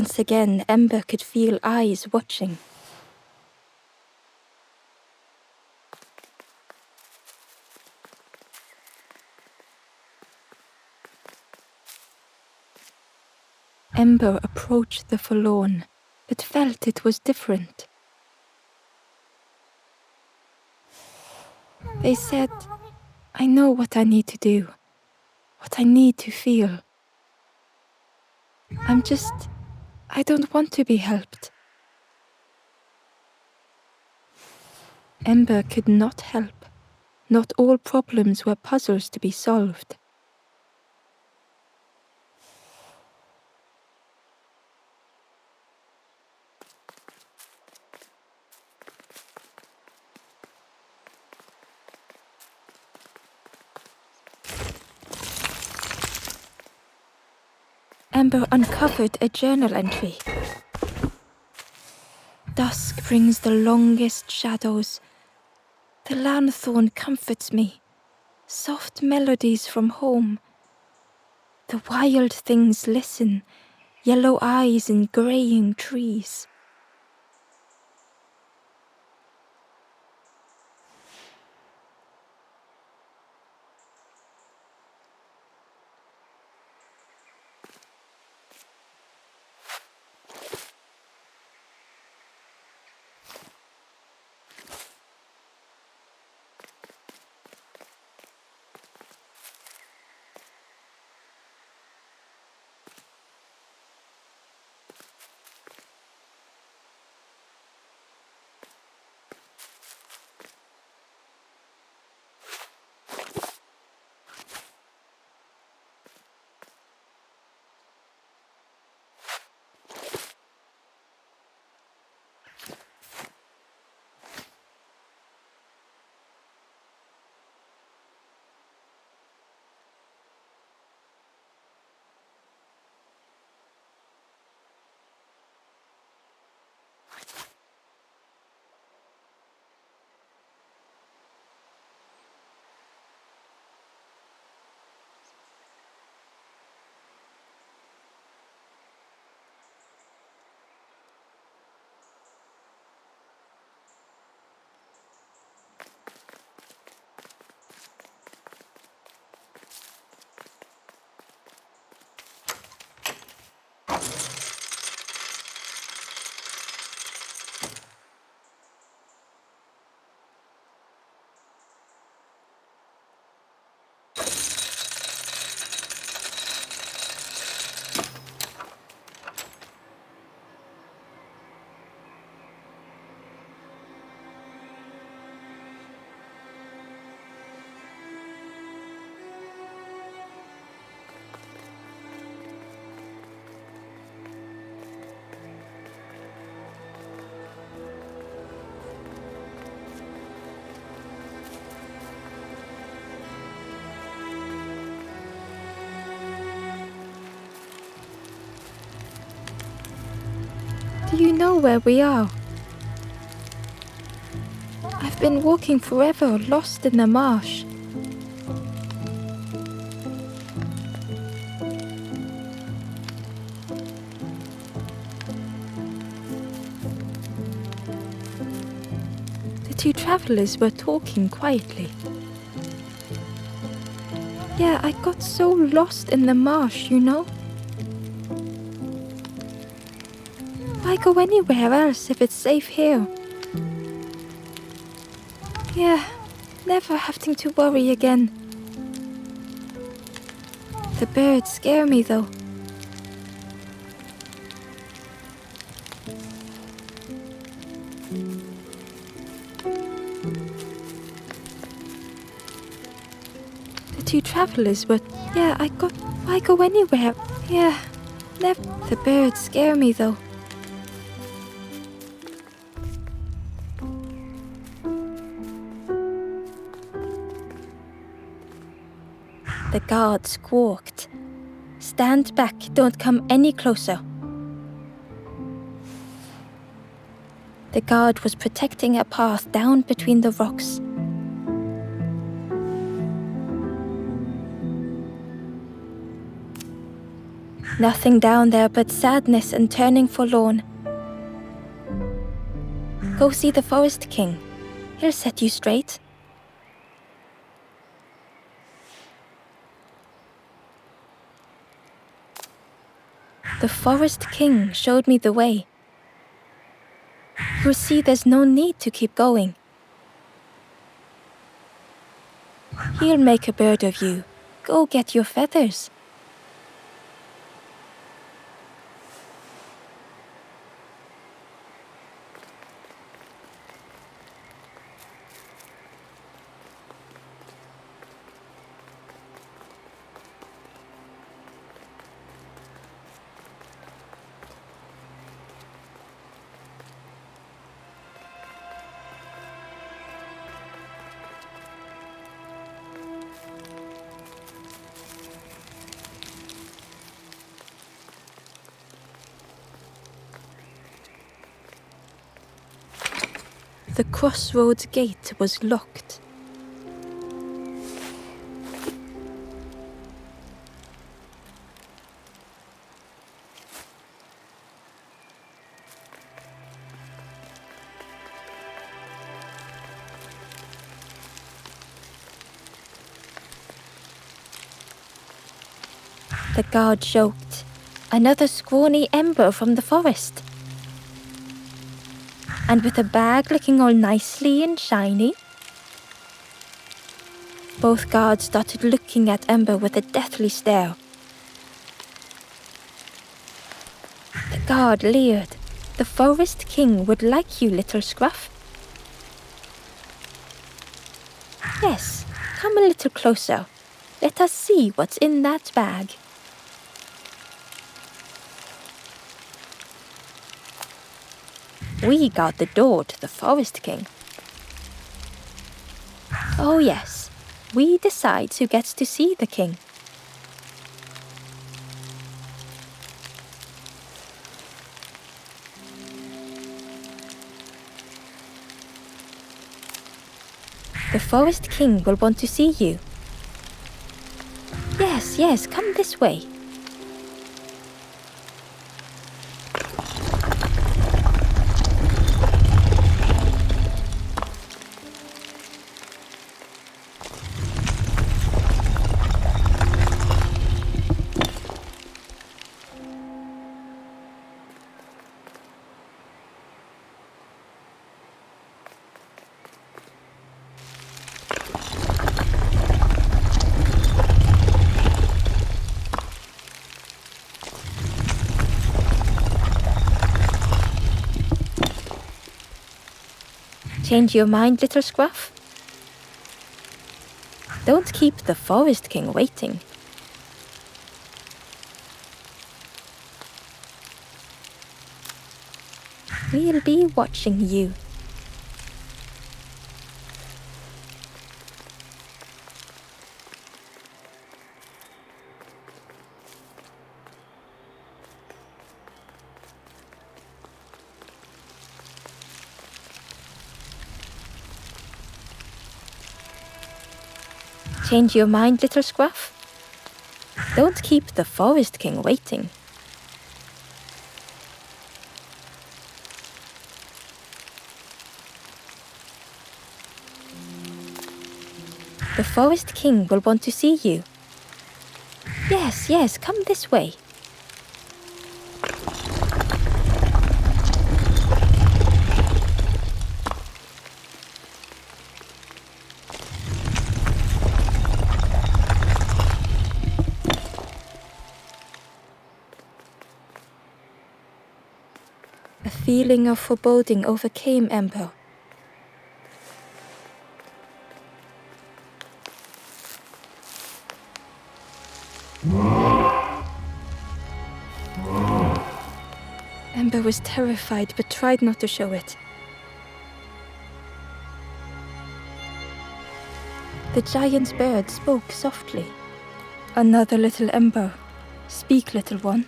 Once again, Ember could feel eyes watching. Ember approached the forlorn, but felt it was different. They said, I know what I need to do, what I need to feel. I don't want to be helped. Ember could not help. Not all problems were puzzles to be solved. Ember uncovered a journal entry. Dusk brings the longest shadows. The lanthorn comforts me. Soft melodies from home. The wild things listen, yellow eyes in greying trees. Do you know where we are? I've been walking forever, lost in the marsh. The two travelers were talking quietly. Yeah, I got so lost in the marsh, you know? Why go anywhere else if it's safe here? Yeah, never having to worry again. The birds scare me though. The two travelers were... Yeah, why go anywhere? Yeah, never... The birds scare me though. The guard squawked. Stand back, don't come any closer. The guard was protecting a path down between the rocks. Nothing down there but sadness and turning forlorn. Go see the Forest King. He'll set you straight. The Forest King showed me the way. You see, there's no need to keep going. He'll make a bird of you. Go get your feathers. The crossroads gate was locked. The guard joked. Another scrawny ember from the forest. And with a bag looking all nicely and shiny. Both guards started looking at Ember with a deathly stare. The guard leered. The Forest King would like you, little scruff. Yes, come a little closer. Let us see what's in that bag. We guard the door to the Forest King. Oh yes, we decide who gets to see the king. The Forest King will want to see you. Yes, come this way. Change your mind, little scruff? Don't keep the Forest King waiting. We'll be watching you. Change your mind, little scruff? Don't keep the Forest King waiting. The Forest King will want to see you. Yes, come this way. A feeling of foreboding overcame Ember. Ember was terrified but tried not to show it. The giant bird spoke softly. Another little Ember. Speak, little one.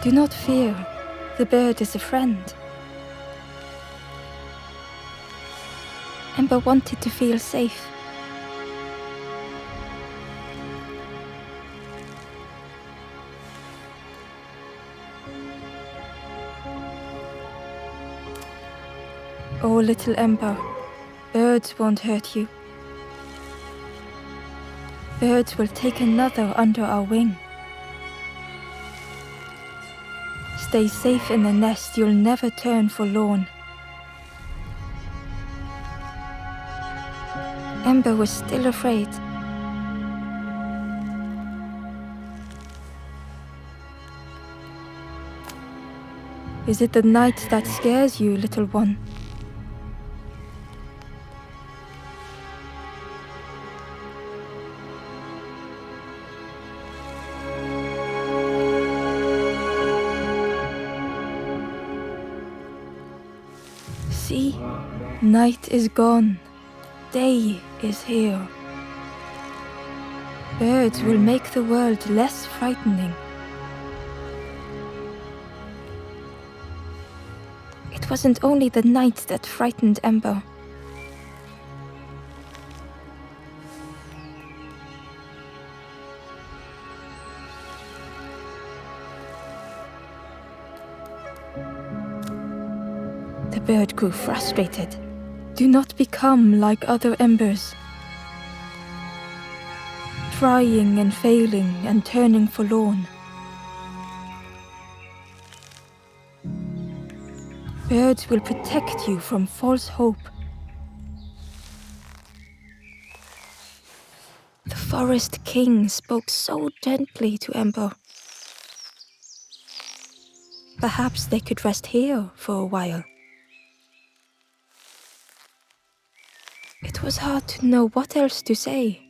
Do not fear. The bird is a friend. Ember wanted to feel safe. Oh, little ember, birds won't hurt you. Birds will take another under our wing. Stay safe in the nest, you'll never turn forlorn. Ember was still afraid. Is it the night that scares you, little one? See, night is gone, day is here. Birds will make the world less frightening. It wasn't only the night that frightened Ember. The bird grew frustrated. Do not become like other embers. Trying and failing and turning forlorn. Birds will protect you from false hope. The forest king spoke so gently to Ember. Perhaps they could rest here for a while. It was hard to know what else to say.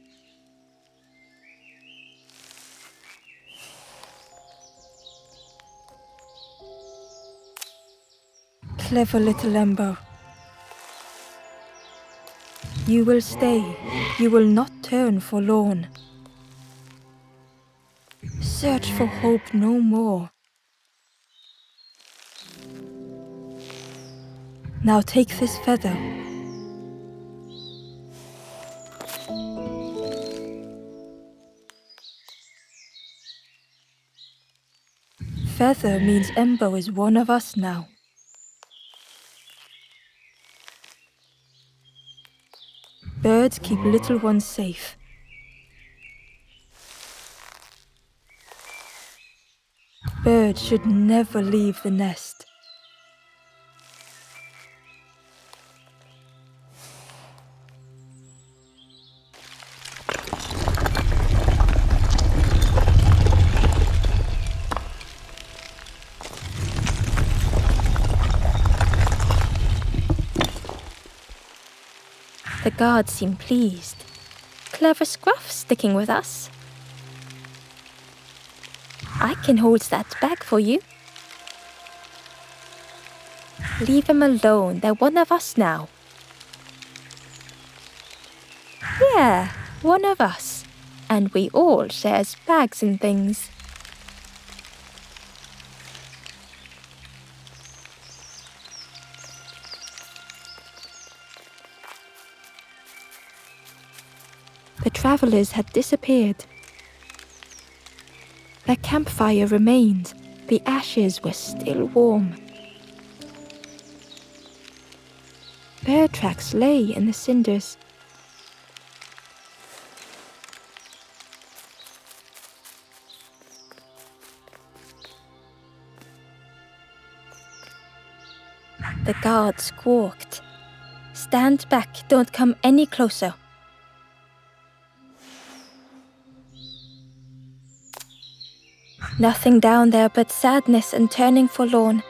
Clever little Ember. You will stay. You will not turn forlorn. Search for hope no more. Now take this feather. Feather means Ember is one of us now. Birds keep little ones safe. Birds should never leave the nest. The guards seem pleased. Clever Scruff sticking with us. I can hold that bag for you. Leave them alone, they're one of us now. Yeah, one of us. And we all shares bags and things. The travelers had disappeared. Their campfire remained. The ashes were still warm. Bear tracks lay in the cinders. The guard squawked. Stand back, don't come any closer. Nothing down there but sadness and turning forlorn.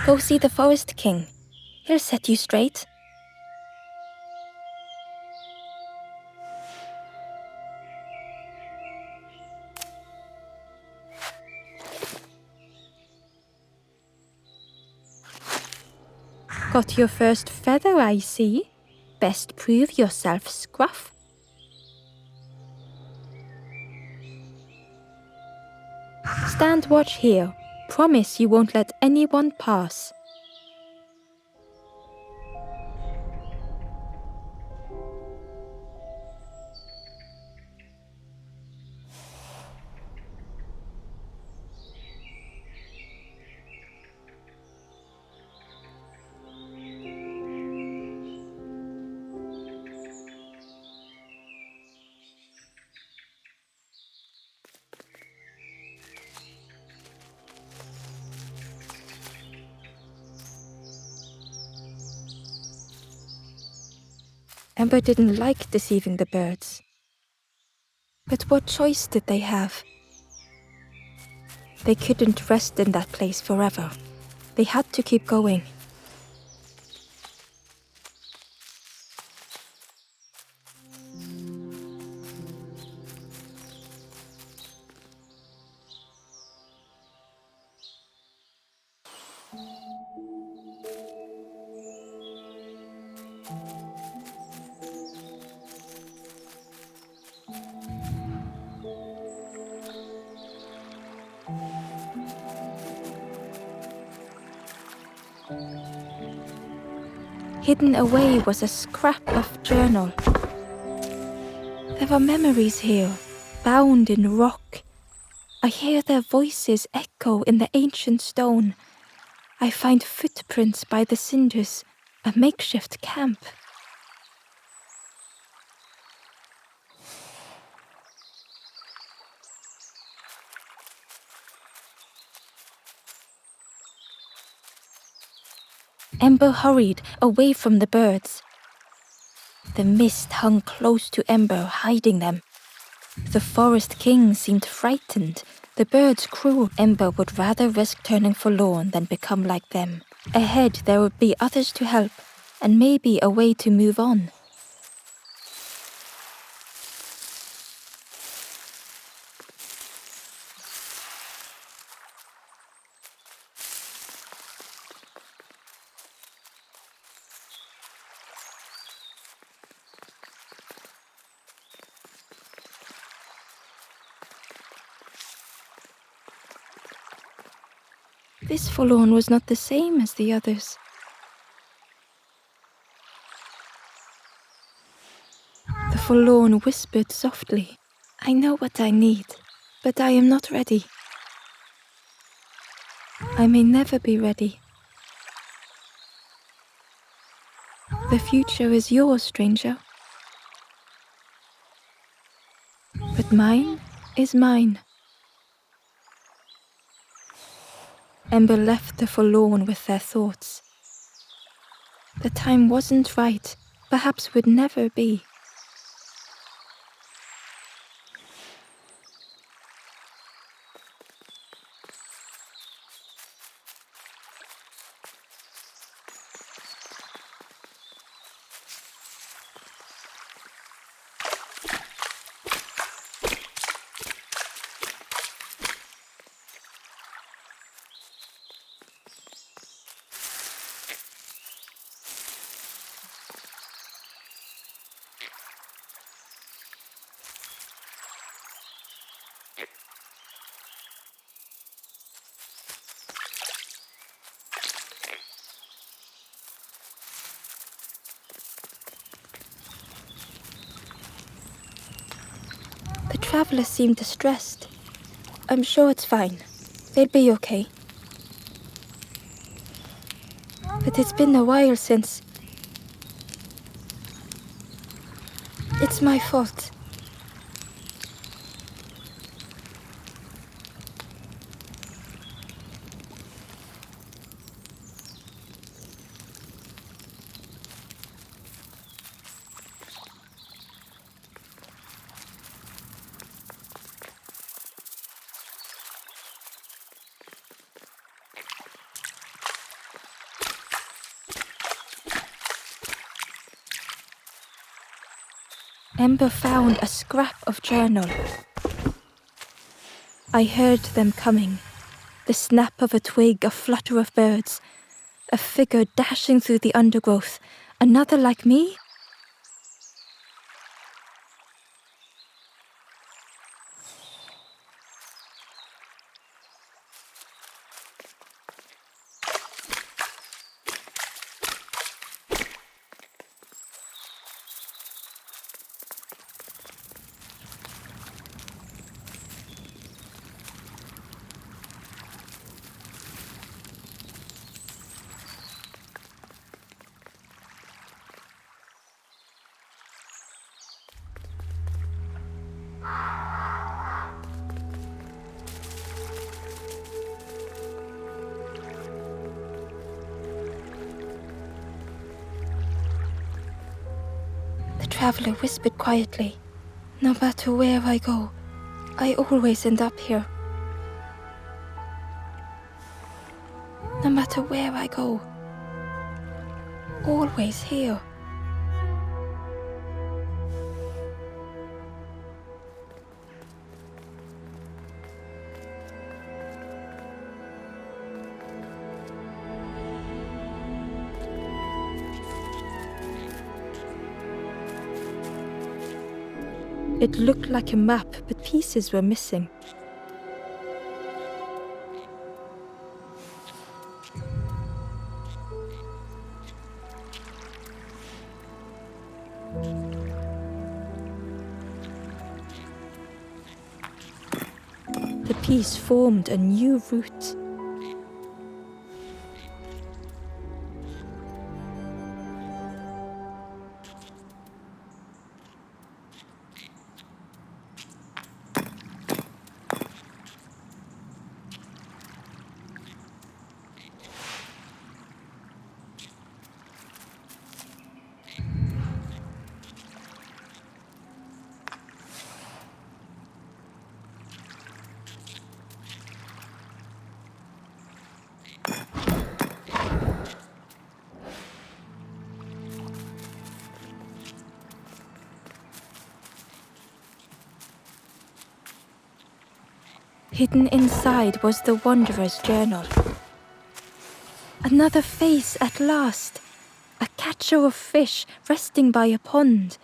Go see the Forest King. He'll set you straight. Got your first feather, I see. Best prove yourself, Scruff. Stand watch here. Promise you won't let anyone pass. Ember didn't like deceiving the birds. But what choice did they have? They couldn't rest in that place forever. They had to keep going. Hidden away was a scrap of journal. There were memories here, bound in rock. I hear their voices echo in the ancient stone. I find footprints by the cinders, a makeshift camp. Ember hurried away from the birds. The mist hung close to Ember, hiding them. The forest king seemed frightened. The birds' crew. Ember would rather risk turning forlorn than become like them. Ahead there would be others to help, and maybe a way to move on. This forlorn was not the same as the others. The forlorn whispered softly, "I know what I need, but I am not ready. I may never be ready. The future is yours, stranger. But mine is mine." Ember left the forlorn with their thoughts. The time wasn't right, perhaps would never be. The travelers seemed distressed. "I'm sure it's fine. They'll be okay. But it's been a while since. It's my fault." Ember found a scrap of journal. I heard them coming. The snap of a twig, a flutter of birds, a figure dashing through the undergrowth. Another like me? traveler whispered quietly, "No matter where I go, I always end up here. No matter where I go, always here." It looked like a map, but pieces were missing. The piece formed a new route. Hidden inside was the wanderer's journal. Another face at last, a catcher of fish resting by a pond.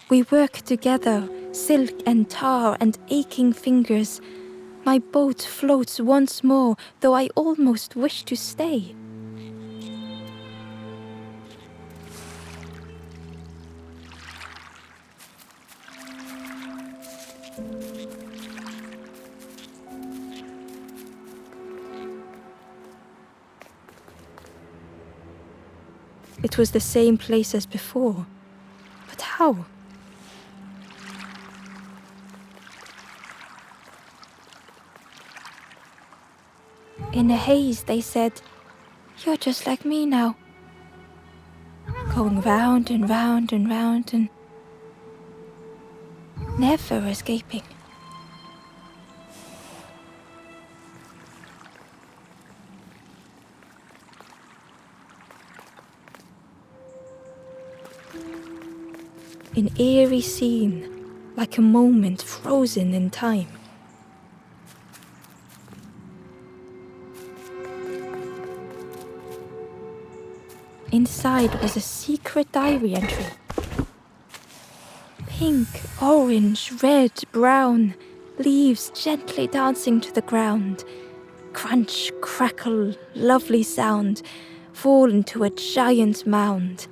We work together, silk and tar and aching fingers. My boat floats once more, though I almost wish to stay. It was the same place as before. But how? In a haze, they said, "You're just like me now." Going round and round and round and never escaping. An eerie scene, like a moment frozen in time. Inside was a secret diary entry. Pink, orange, red, brown, leaves gently dancing to the ground. Crunch, crackle, lovely sound, fall into a giant mound.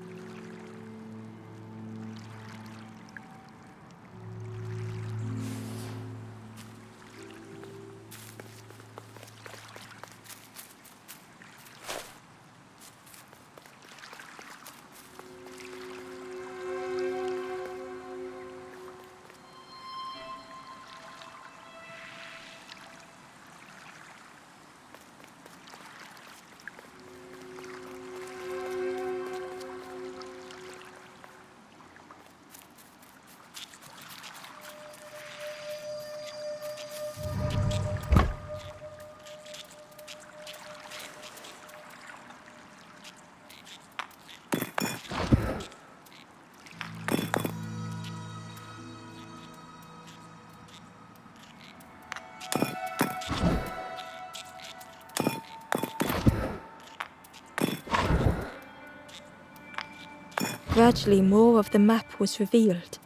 Gradually, more of the map was revealed.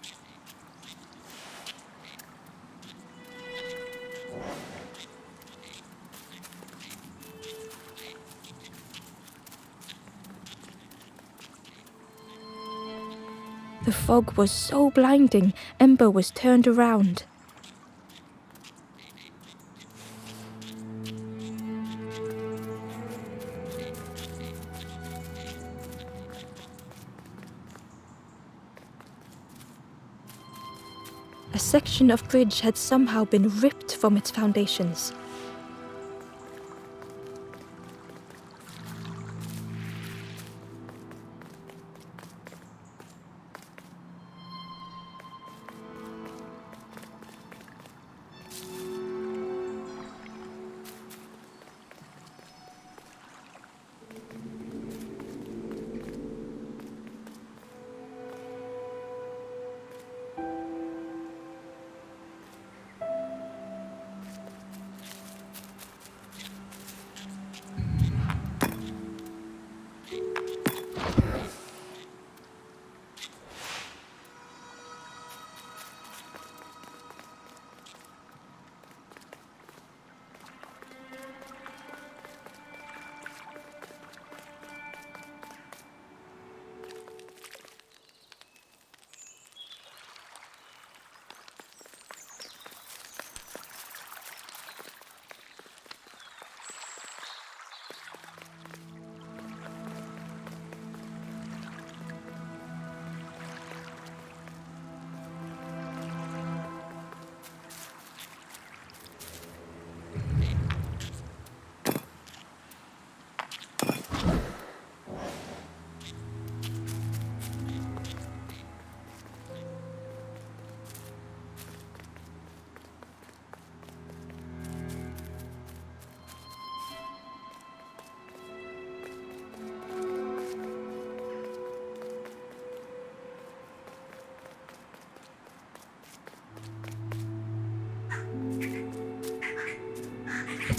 The fog was so blinding, Ember was turned around. A section of bridge had somehow been ripped from its foundations.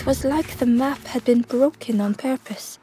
It was like the map had been broken on purpose.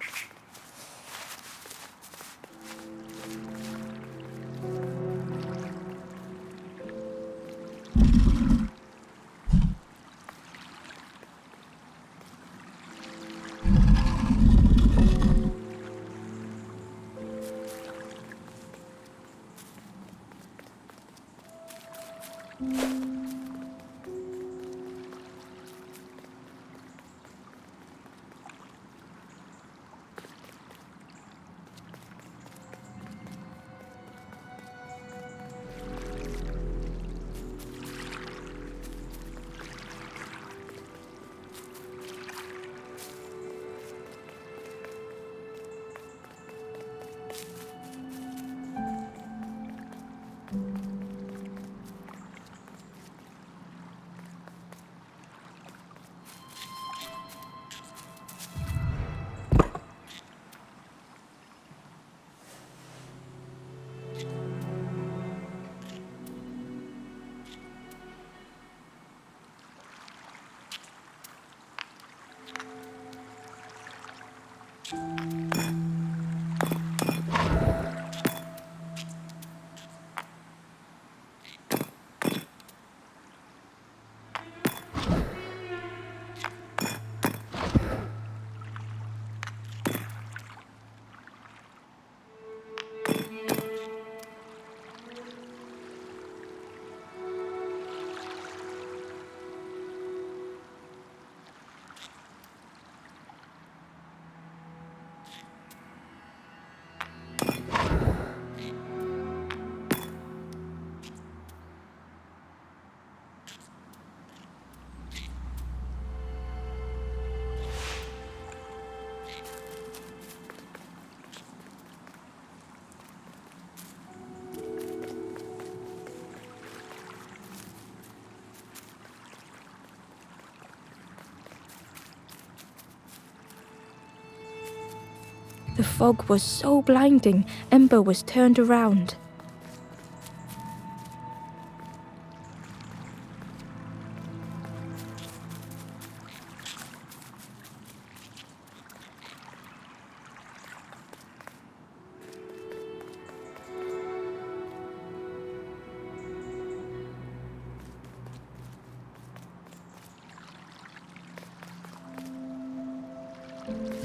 The fog was so blinding, Ember was turned around.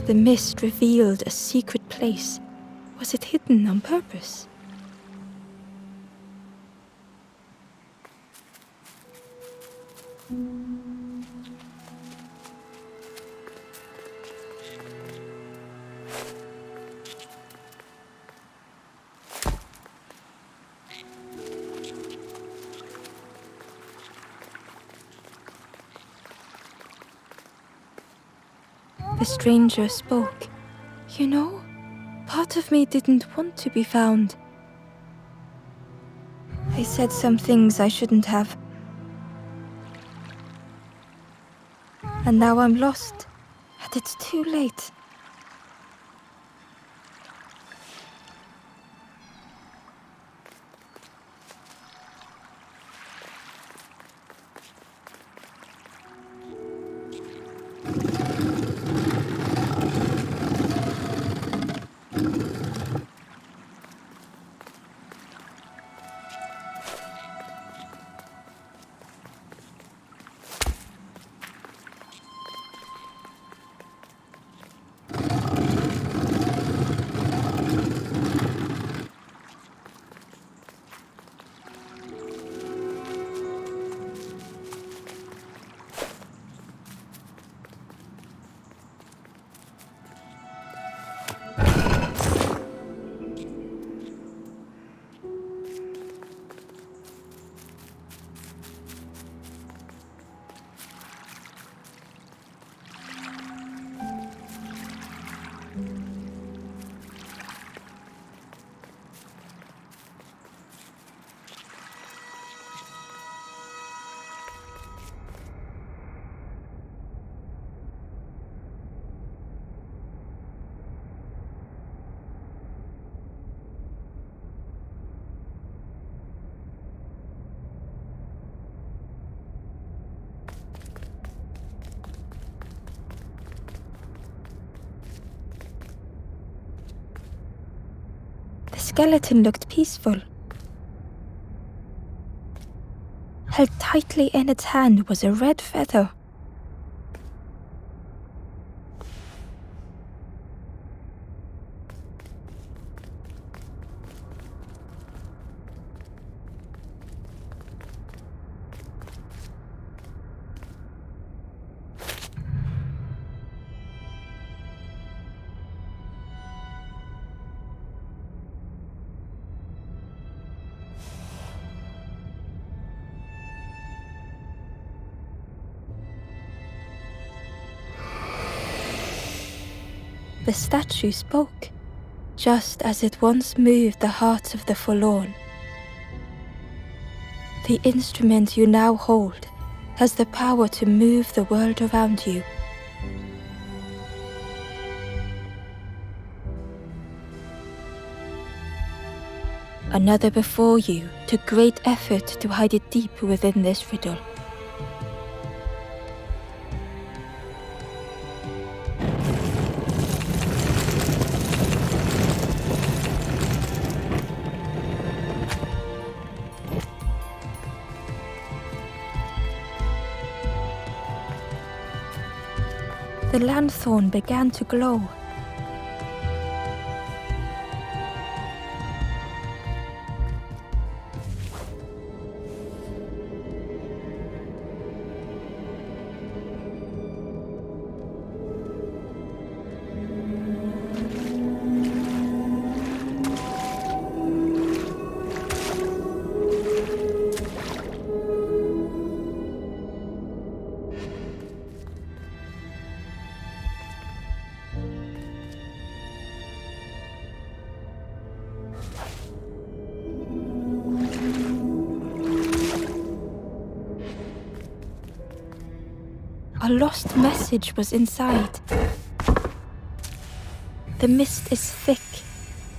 The mist revealed a secret place. Was it hidden on purpose? The stranger spoke. You know, part of me didn't want to be found. I said some things I shouldn't have. And now I'm lost, and it's too late. skeleton looked peaceful. Held tightly in its hand was a red feather. The statue spoke, just as it once moved the hearts of the forlorn. The instrument you now hold has the power to move the world around you. Another before you took great effort to hide it deep within this riddle. The lanthorn began to glow. A lost message was inside. The mist is thick.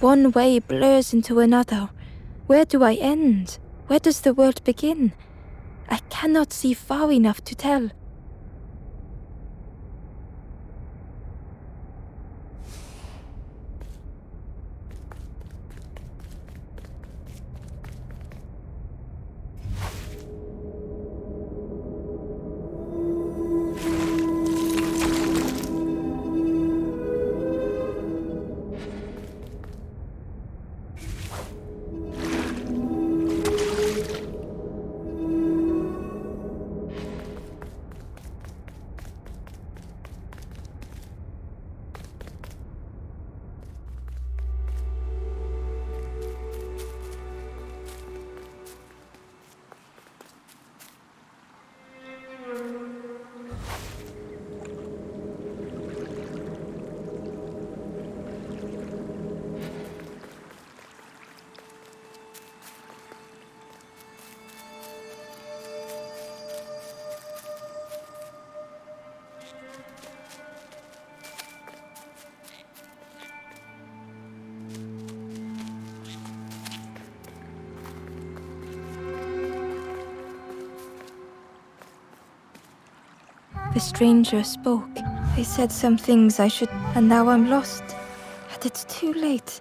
One way blurs into another. Where do I end? Where does the world begin? I cannot see far enough to tell. The stranger spoke. They said some things I should, and now I'm lost. And it's too late.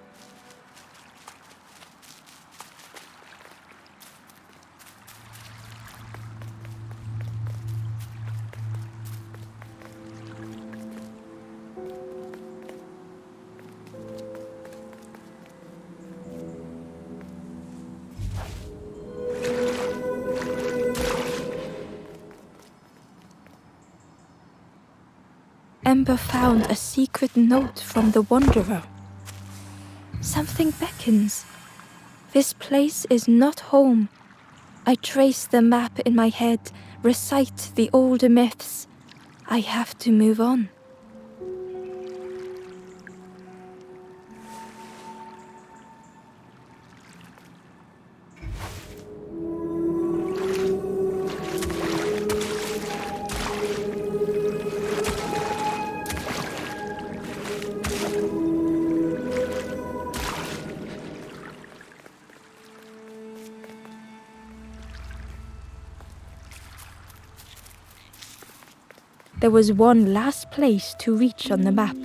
Ember found a secret note from the Wanderer. Something beckons. This place is not home. I trace the map in my head, recite the older myths. I have to move on. There was one last place to reach on the map.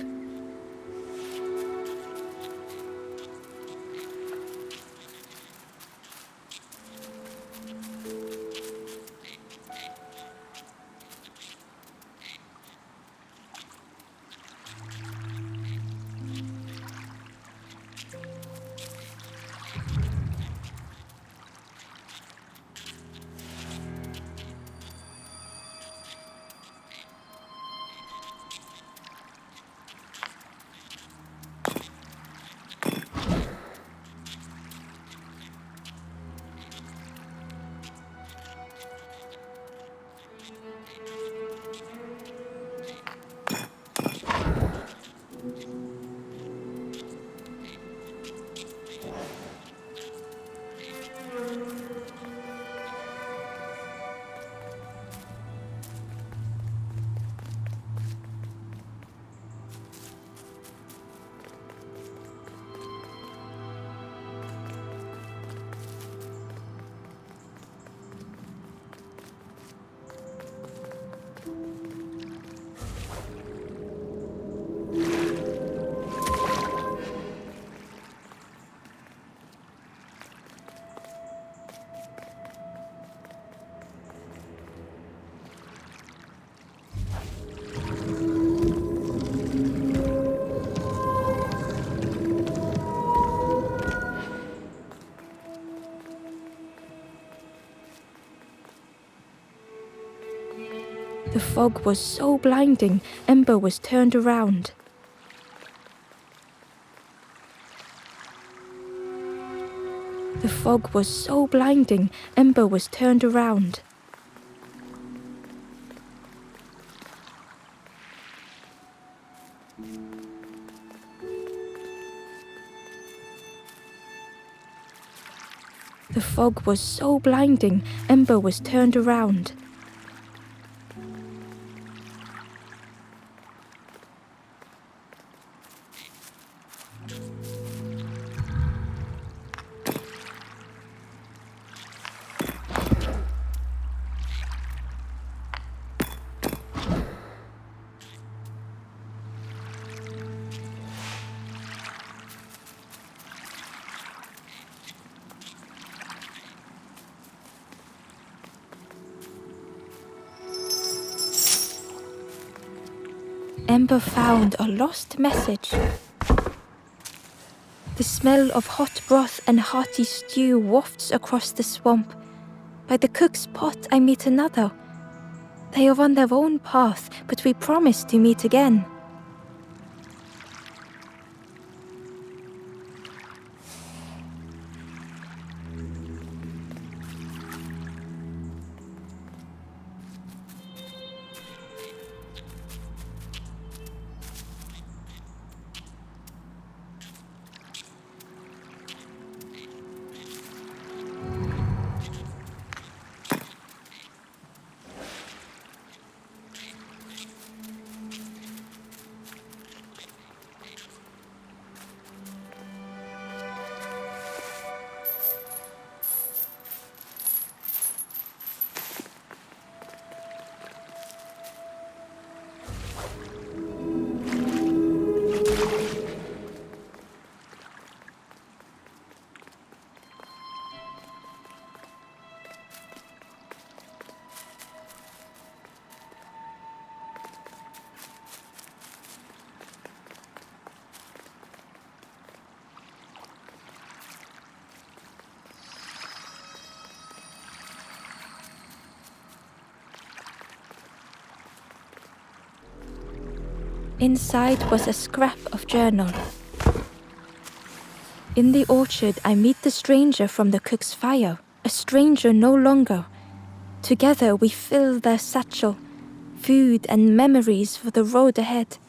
fog was so blinding, Ember was turned around. The fog was so blinding, Ember was turned around. The fog was so blinding, Ember was turned around. Ember found a lost message. The smell of hot broth and hearty stew wafts across the swamp. By the cook's pot I meet another. They are on their own path, but we promise to meet again. Inside was a scrap of journal. In the orchard, I meet the stranger from the cook's fire, a stranger no longer. Together we fill their satchel, food and memories for the road ahead.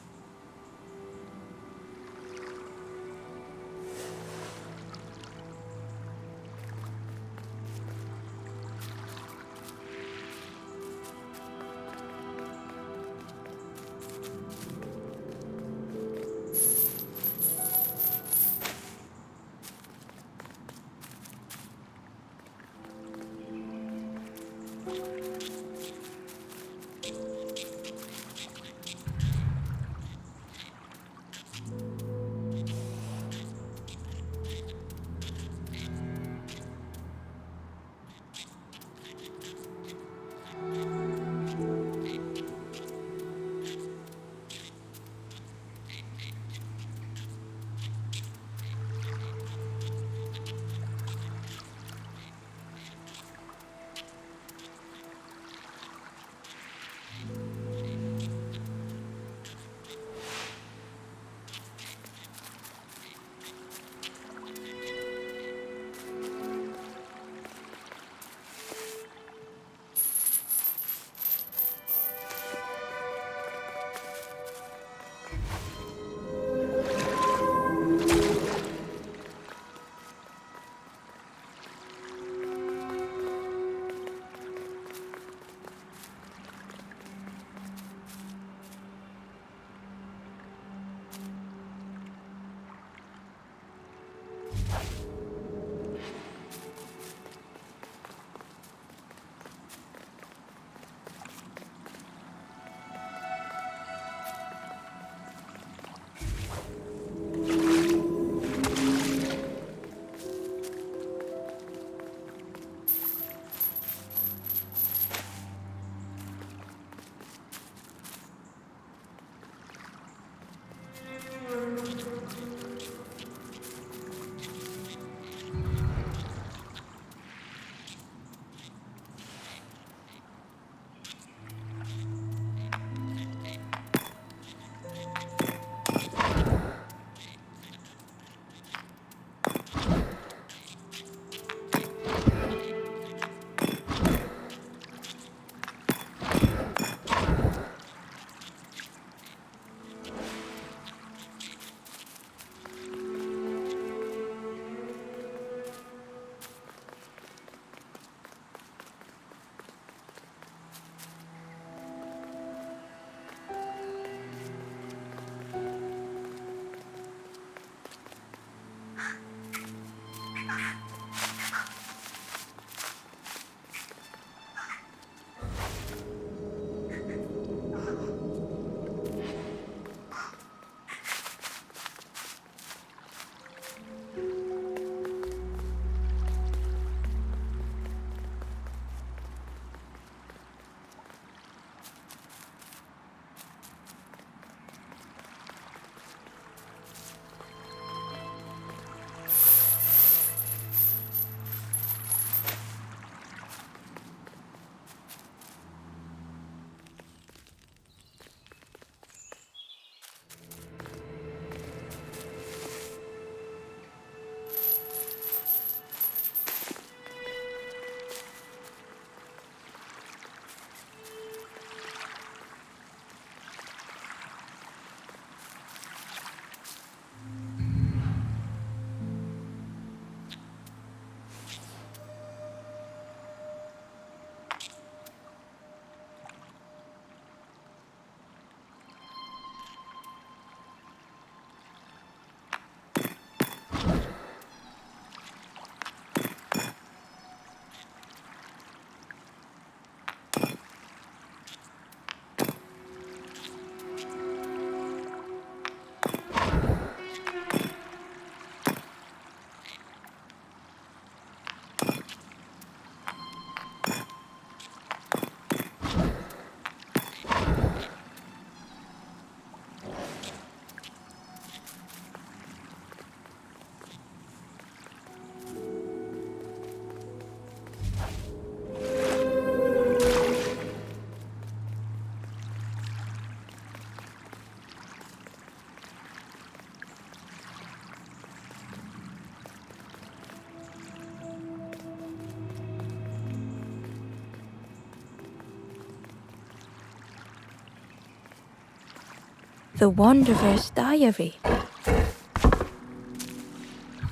The Wanderer's Diary.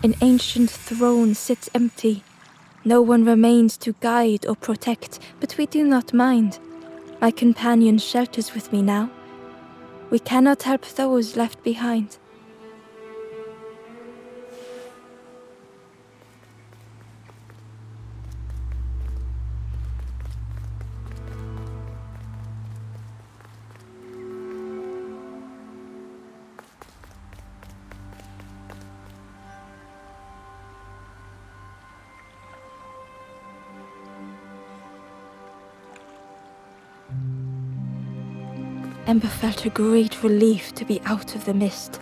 An ancient throne sits empty. No one remains to guide or protect, but we do not mind. My companion shelters with me now. We cannot help those left behind. Ember felt a great relief to be out of the mist.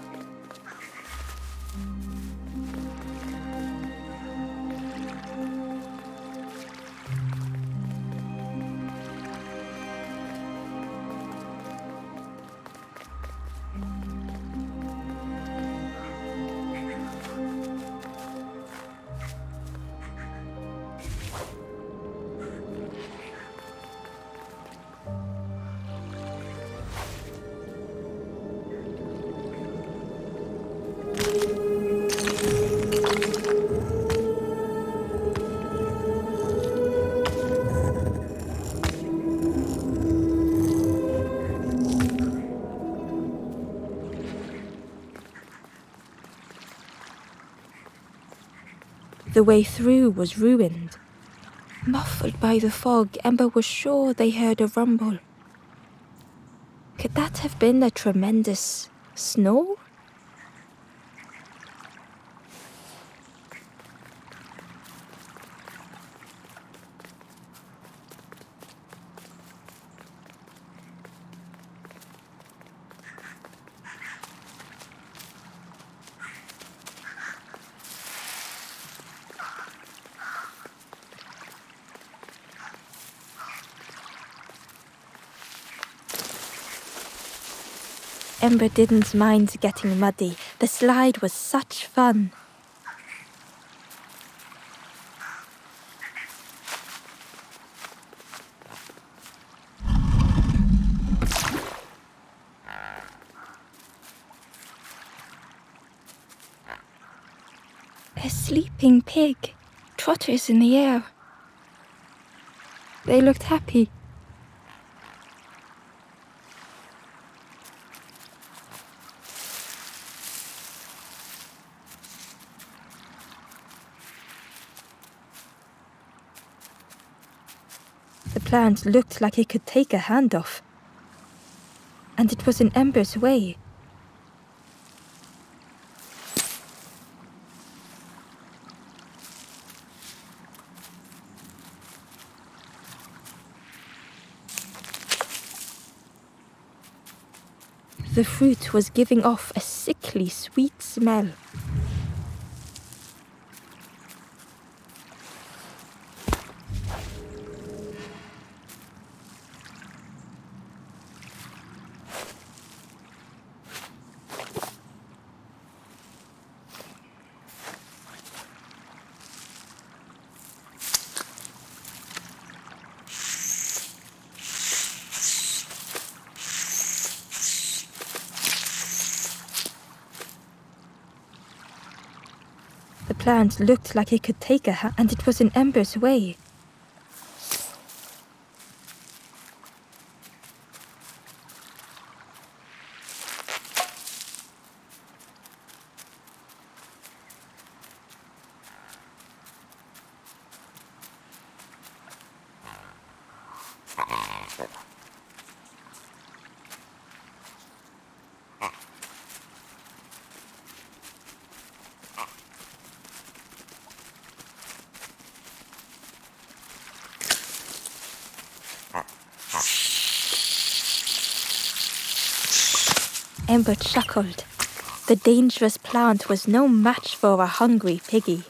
The way through was ruined. Muffled by the fog, Ember was sure they heard a rumble. Could that have been a tremendous snore? Ember didn't mind getting muddy. The slide was such fun. A sleeping pig, trotters in the air. They looked happy. The plant looked like it could take a hand off. And it was in Ember's way. The fruit was giving off a sickly sweet smell. The plant looked like it could take a hand, and it was in Ember's way. Ember chuckled. The dangerous plant was no match for a hungry piggy.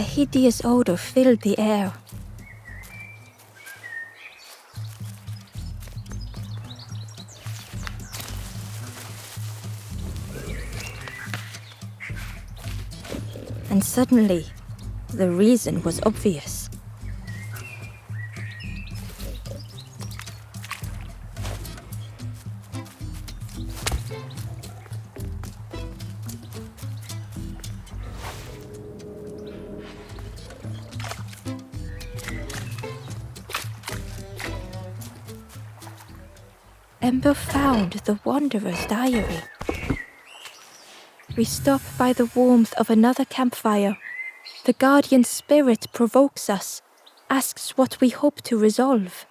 A hideous odor filled the air. And suddenly, the reason was obvious. Ember found the Wanderer's diary. We stop by the warmth of another campfire. The guardian spirit provokes us, asks what we hope to resolve.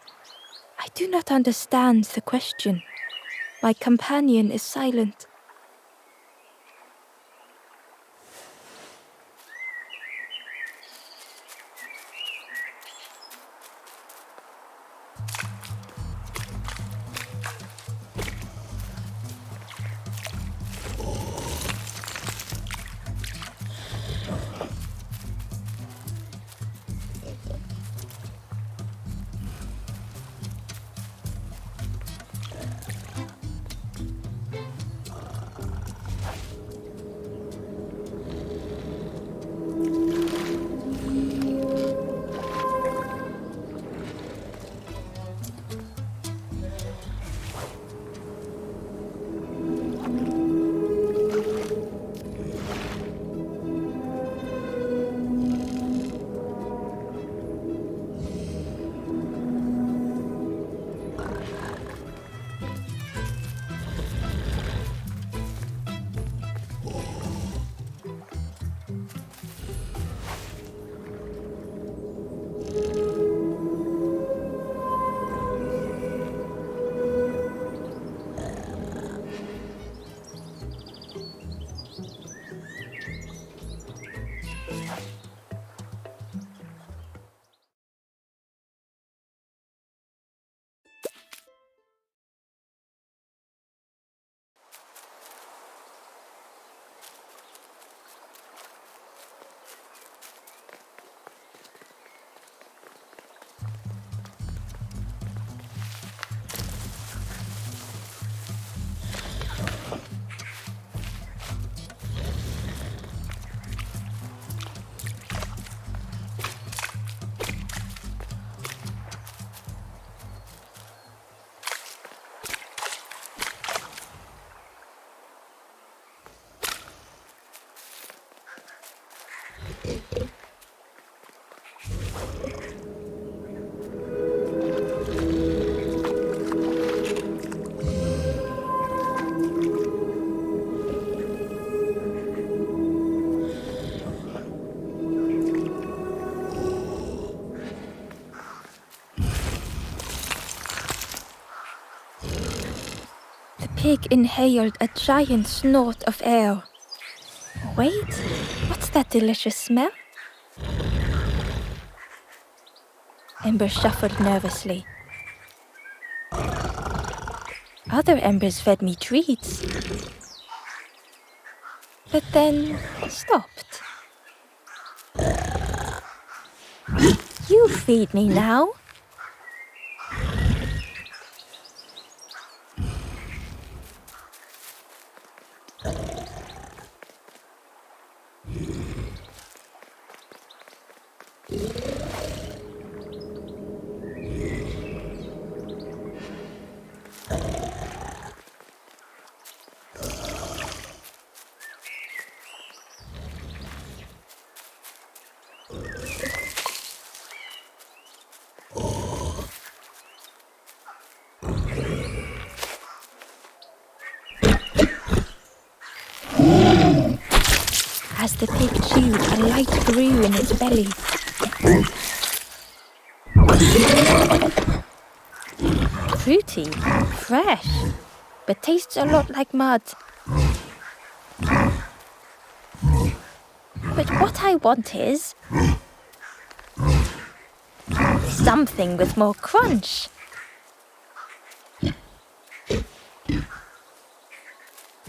I do not understand the question. My companion is silent. Pig inhaled a giant snort of air. Wait, what's that delicious smell? Ember shuffled nervously. Other embers fed me treats, but then stopped. You feed me now. As the pig chewed, a light grew in its belly. Fruity, fresh, but tastes a lot like mud. But what I want is something with more crunch.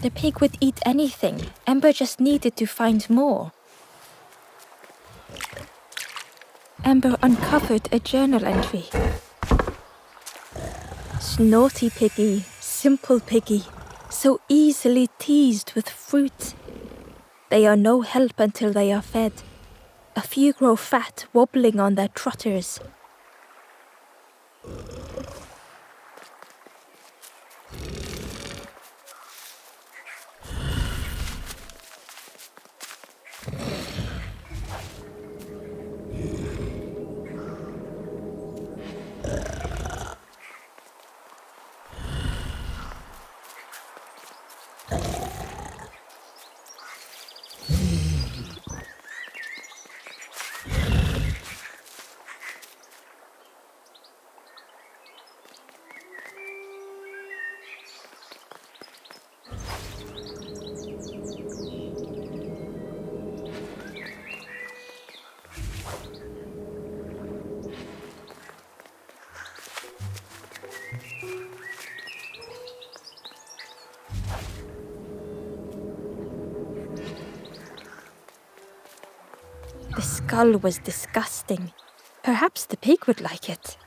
The pig would eat anything. Ember just needed to find more. Ember uncovered a journal entry. Naughty piggy, simple piggy, so easily teased with fruit. They are no help until they are fed. A few grow fat, wobbling on their trotters. The skull was disgusting. Perhaps the pig would like it.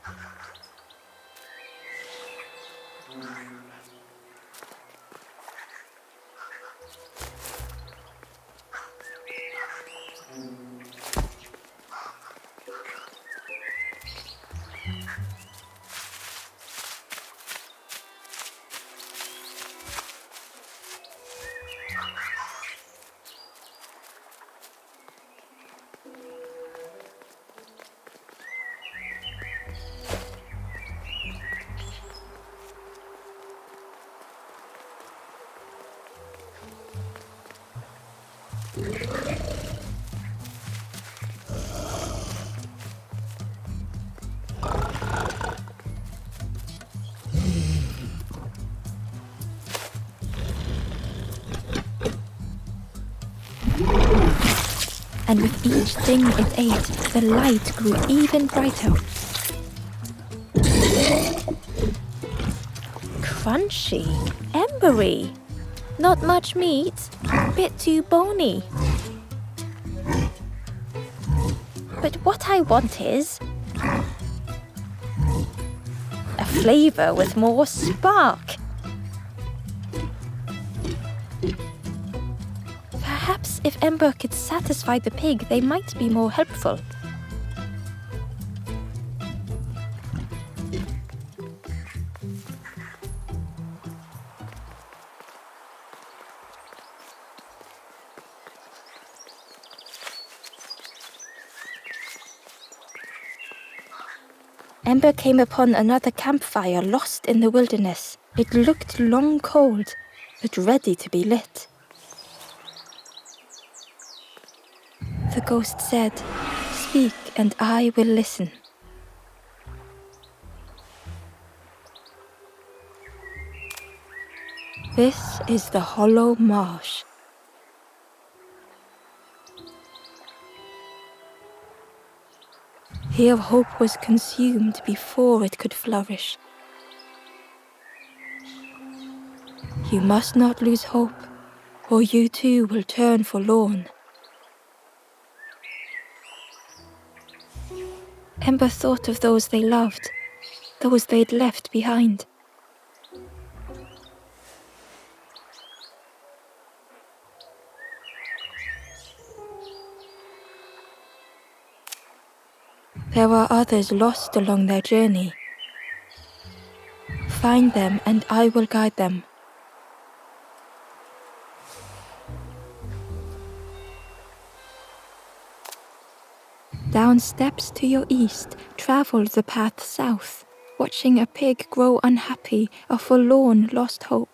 And with each thing it ate, the light grew even brighter. Crunchy, embery, not much meat, bit too bony. But what I want is a flavour with more spark. Perhaps if Ember could satisfy the pig, they might be more helpful. Ember came upon another campfire lost in the wilderness. It looked long cold, but ready to be lit. The ghost said, "Speak and I will listen." This is the hollow marsh. Here hope was consumed before it could flourish. You must not lose hope, or you too will turn forlorn. Ember thought of those they loved, those they'd left behind. There are others lost along their journey. Find them and I will guide them. Down steps to your east, travel the path south, watching a pig grow unhappy, a forlorn lost hope.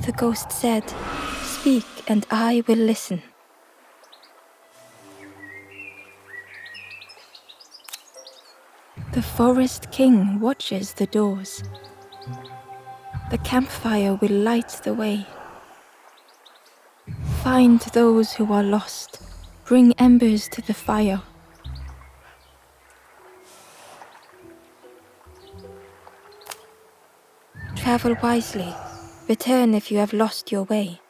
The ghost said, "Speak and I will listen." The forest king watches the doors. The campfire will light the way. Find those who are lost. Bring embers to the fire. Travel wisely. Return if you have lost your way.